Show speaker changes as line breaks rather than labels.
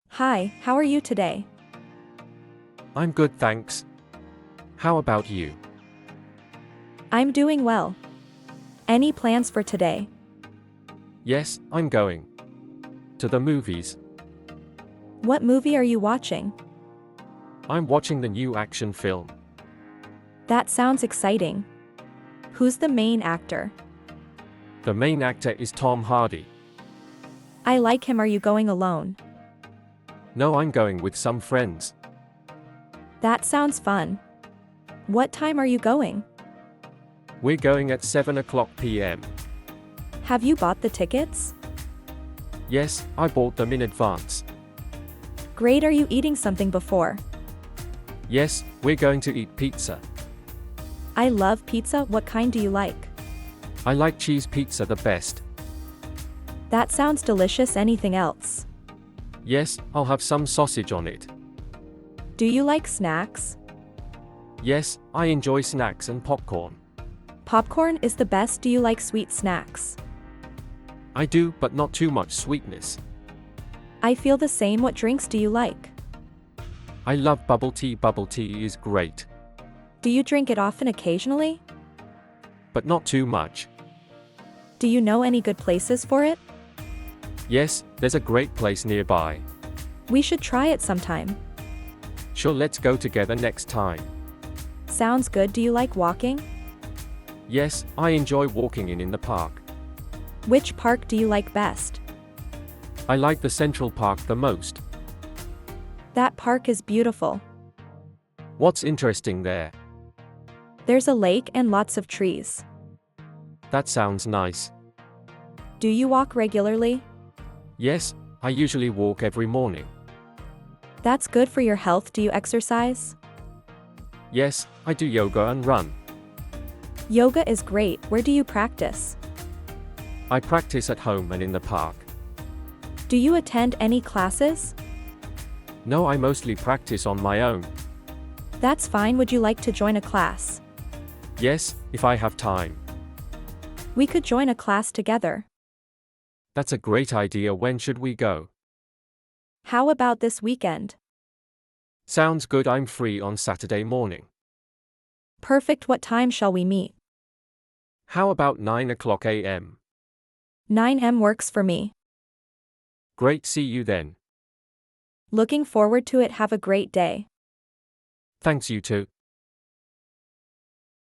Hi, how are you today?
I'm good, thanks. How about you?
I'm doing well. Any plans for today?
Yes, I'm going to the movies.
What movie are you watching?
I'm watching the new action film.
That sounds exciting. Who's the main actor?
The main actor is Tom Hardy.
I like him. Are you going alone?
No, I'm going with some friends.
That sounds fun. What time are you going?
We're going at 7 o'clock p.m.
Have you bought the tickets?
Yes, I bought them in advance.
Great, are you eating something before?
Yes, we're going to eat pizza.
I love pizza. What kind do you like?
I like cheese pizza the best.
That sounds delicious. Anything else?
Yes, I'll have some sausage on it.
Do you like snacks?
Yes, I enjoy snacks and popcorn.
Popcorn is the best. Do you like sweet snacks?
I do, but not too much sweetness.
I feel the same. What drinks do you like?
I love bubble tea. Bubble tea is great,
Do you drink it often? Occasionally?
but not too much.
Do you know any good places for it?
Yes, there's a great place nearby.
We should try it sometime.
Sure, let's go together next time.
Sounds good. Do you like walking?
Yes, I enjoy walking in the park.
Which park do you like best?
I like the Central Park the most.
That park is beautiful.
What's interesting there?
There's a lake and lots of trees.
That sounds nice.
Do you walk regularly?
Yes, I usually walk every morning.
That's good for your health. Do you exercise?
Yes, I do yoga and run.
Yoga is great. Where do you practice?
I practice at home and in the park.
Do you attend any classes?
No, I mostly practice on my own.
That's fine. Would you like to join a class?
Yes, if I have time.
We could join a class together.
That's a great idea. When should we go?
How about this weekend?
Sounds good. I'm free on Saturday morning.
Perfect. What time shall we meet?
How about 9 o'clock a.m.?
9 a.m. works for me.
Great, see you then.
Looking forward to it. Have a great day.
Thanks, you too.